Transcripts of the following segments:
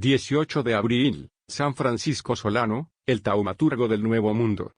18 de abril, San Francisco Solano, el taumaturgo del Nuevo Mundo.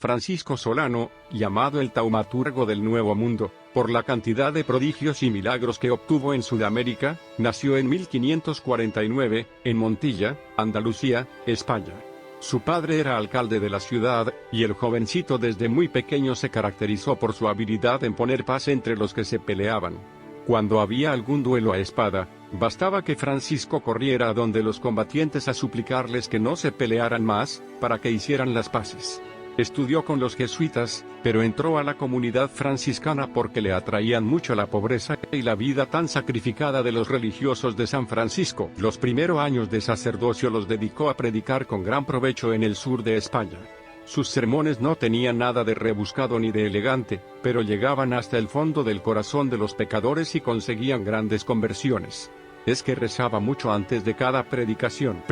Francisco Solano, llamado el taumaturgo del Nuevo Mundo, por la cantidad de prodigios y milagros que obtuvo en Sudamérica, nació en 1549, en Montilla, Andalucía, España. Su padre era alcalde de la ciudad, y el jovencito desde muy pequeño se caracterizó por su habilidad en poner paz entre los que se peleaban. Cuando había algún duelo a espada, bastaba que Francisco corriera a donde los combatientes a suplicarles que no se pelearan más, para que hicieran las paces. Estudió con los jesuitas, pero entró a la comunidad franciscana porque le atraían mucho la pobreza y la vida tan sacrificada de los religiosos de San Francisco. Los primeros años de sacerdocio los dedicó a predicar con gran provecho en el sur de España. Sus sermones no tenían nada de rebuscado ni de elegante, pero llegaban hasta el fondo del corazón de los pecadores y conseguían grandes conversiones. Es que rezaba mucho antes de cada predicación.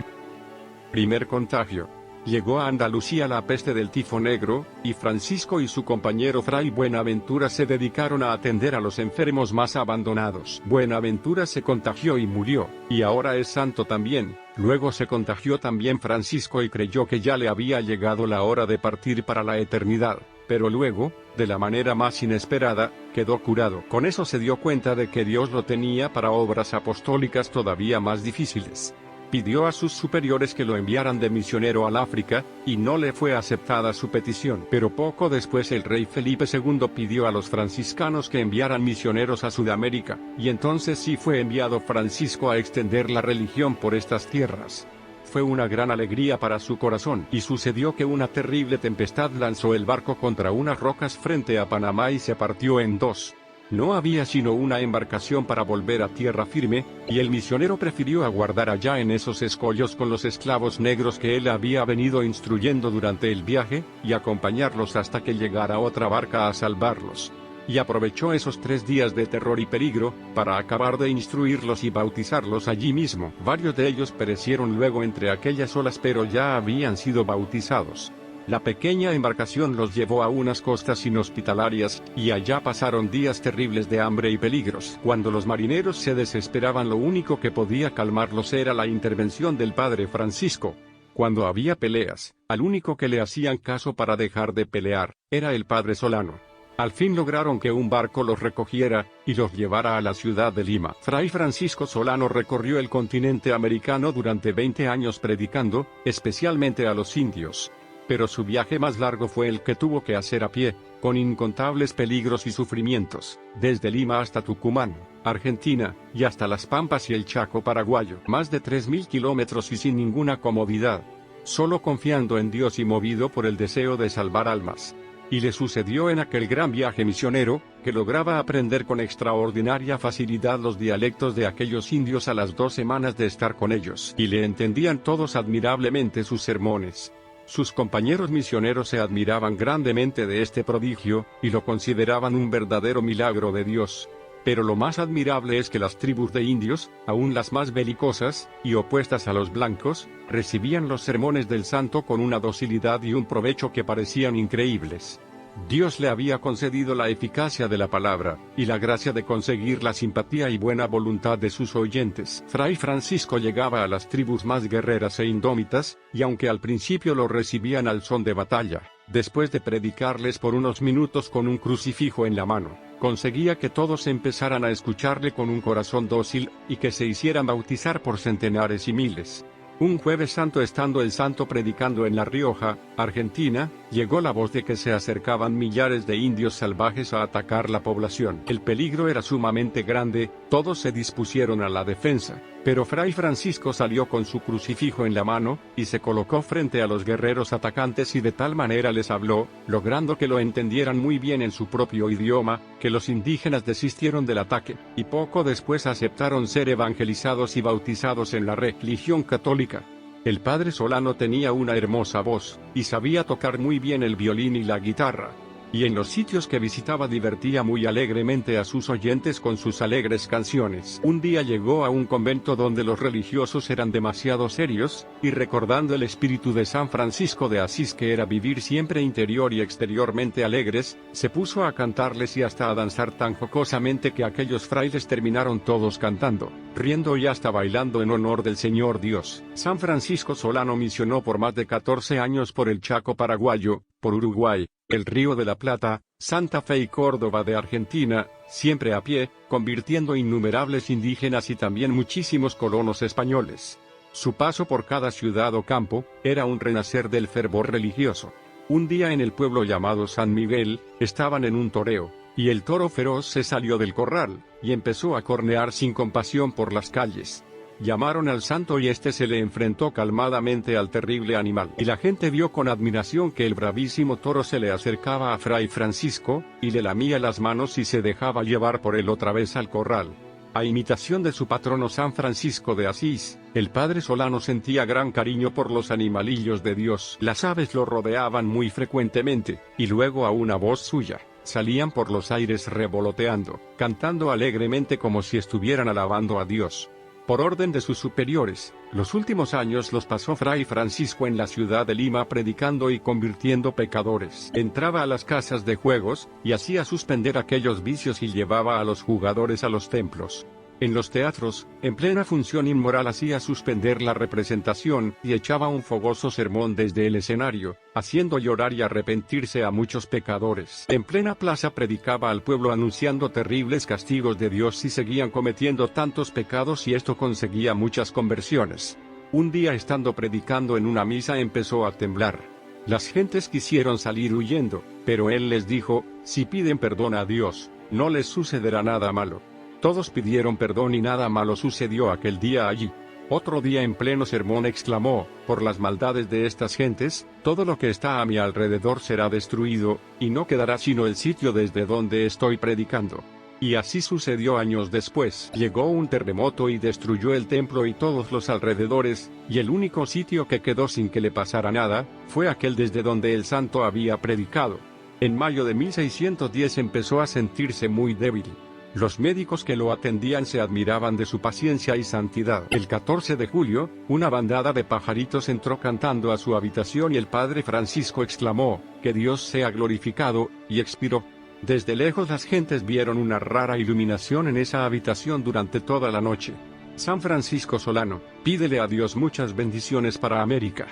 Primer contagio. Llegó a Andalucía la peste del tifo negro, y Francisco y su compañero Fray Buenaventura se dedicaron a atender a los enfermos más abandonados. Buenaventura se contagió y murió, y ahora es santo también. Luego se contagió también Francisco y creyó que ya le había llegado la hora de partir para la eternidad, pero luego, de la manera más inesperada, quedó curado. Con eso se dio cuenta de que Dios lo tenía para obras apostólicas todavía más difíciles. Pidió a sus superiores que lo enviaran de misionero al África, y no le fue aceptada su petición. Pero poco después el rey Felipe II pidió a los franciscanos que enviaran misioneros a Sudamérica, y entonces sí fue enviado Francisco a extender la religión por estas tierras. Fue una gran alegría para su corazón, y sucedió que una terrible tempestad lanzó el barco contra unas rocas frente a Panamá y se partió en dos. No había sino una embarcación para volver a tierra firme, y el misionero prefirió aguardar allá en esos escollos con los esclavos negros que él había venido instruyendo durante el viaje, y acompañarlos hasta que llegara otra barca a salvarlos. Y aprovechó esos 3 días de terror y peligro, para acabar de instruirlos y bautizarlos allí mismo. Varios de ellos perecieron luego entre aquellas olas, pero ya habían sido bautizados. La pequeña embarcación los llevó a unas costas inhospitalarias, y allá pasaron días terribles de hambre y peligros. Cuando los marineros se desesperaban, lo único que podía calmarlos era la intervención del padre Francisco. Cuando había peleas, al único que le hacían caso para dejar de pelear, era el padre Solano. Al fin lograron que un barco los recogiera, y los llevara a la ciudad de Lima. Fray Francisco Solano recorrió el continente americano durante 20 años predicando, especialmente a los indios. Pero su viaje más largo fue el que tuvo que hacer a pie, con incontables peligros y sufrimientos, desde Lima hasta Tucumán, Argentina, y hasta Las Pampas y el Chaco paraguayo. Más de 3000 kilómetros y sin ninguna comodidad. Solo confiando en Dios y movido por el deseo de salvar almas. Y le sucedió en aquel gran viaje misionero, que lograba aprender con extraordinaria facilidad los dialectos de aquellos indios a las 2 semanas de estar con ellos. Y le entendían todos admirablemente sus sermones. Sus compañeros misioneros se admiraban grandemente de este prodigio, y lo consideraban un verdadero milagro de Dios. Pero lo más admirable es que las tribus de indios, aun las más belicosas, y opuestas a los blancos, recibían los sermones del santo con una docilidad y un provecho que parecían increíbles. Dios le había concedido la eficacia de la palabra, y la gracia de conseguir la simpatía y buena voluntad de sus oyentes. Fray Francisco llegaba a las tribus más guerreras e indómitas, y aunque al principio lo recibían al son de batalla, después de predicarles por unos minutos con un crucifijo en la mano, conseguía que todos empezaran a escucharle con un corazón dócil, y que se hicieran bautizar por centenares y miles. Un jueves santo, estando el santo predicando en La Rioja, Argentina, llegó la voz de que se acercaban millares de indios salvajes a atacar la población. El peligro era sumamente grande, todos se dispusieron a la defensa, pero Fray Francisco salió con su crucifijo en la mano, y se colocó frente a los guerreros atacantes y de tal manera les habló, logrando que lo entendieran muy bien en su propio idioma, que los indígenas desistieron del ataque, y poco después aceptaron ser evangelizados y bautizados en la religión católica. El padre Solano tenía una hermosa voz, y sabía tocar muy bien el violín y la guitarra. y en los sitios que visitaba divertía muy alegremente a sus oyentes con sus alegres canciones. Un día llegó a un convento donde los religiosos eran demasiado serios, y recordando el espíritu de San Francisco de Asís, que era vivir siempre interior y exteriormente alegres, se puso a cantarles y hasta a danzar tan jocosamente que aquellos frailes terminaron todos cantando, riendo y hasta bailando en honor del Señor Dios. San Francisco Solano misionó por más de 14 años por el Chaco paraguayo, por Uruguay, el Río de la Plata, Santa Fe y Córdoba de Argentina, siempre a pie, convirtiendo innumerables indígenas y también muchísimos colonos españoles. Su paso por cada ciudad o campo, era un renacer del fervor religioso. Un día en el pueblo llamado San Miguel, estaban en un toreo, y el toro feroz se salió del corral, y empezó a cornear sin compasión por las calles. Llamaron al santo y este se le enfrentó calmadamente al terrible animal. Y la gente vio con admiración que el bravísimo toro se le acercaba a Fray Francisco, y le lamía las manos y se dejaba llevar por él otra vez al corral. A imitación de su patrono San Francisco de Asís, el padre Solano sentía gran cariño por los animalillos de Dios. Las aves lo rodeaban muy frecuentemente, y luego a una voz suya, salían por los aires revoloteando, cantando alegremente como si estuvieran alabando a Dios. Por orden de sus superiores, los últimos años los pasó Fray Francisco en la ciudad de Lima predicando y convirtiendo pecadores. Entraba a las casas de juegos, y hacía suspender aquellos vicios y llevaba a los jugadores a los templos. En los teatros, en plena función inmoral hacía suspender la representación, y echaba un fogoso sermón desde el escenario, haciendo llorar y arrepentirse a muchos pecadores. En plena plaza predicaba al pueblo anunciando terribles castigos de Dios si seguían cometiendo tantos pecados, y esto conseguía muchas conversiones. Un día estando predicando en una misa empezó a temblar. Las gentes quisieron salir huyendo, pero él les dijo, si piden perdón a Dios, no les sucederá nada malo. Todos pidieron perdón y nada malo sucedió aquel día allí. Otro día en pleno sermón exclamó, por las maldades de estas gentes, todo lo que está a mi alrededor será destruido, y no quedará sino el sitio desde donde estoy predicando. Y así sucedió años después. Llegó un terremoto y destruyó el templo y todos los alrededores, y el único sitio que quedó sin que le pasara nada, fue aquel desde donde el santo había predicado. En mayo de 1610 empezó a sentirse muy débil. Los médicos que lo atendían se admiraban de su paciencia y santidad. El 14 de julio, una bandada de pajaritos entró cantando a su habitación y el padre Francisco exclamó, que Dios sea glorificado, y expiró. Desde lejos las gentes vieron una rara iluminación en esa habitación durante toda la noche. San Francisco Solano, pídele a Dios muchas bendiciones para América.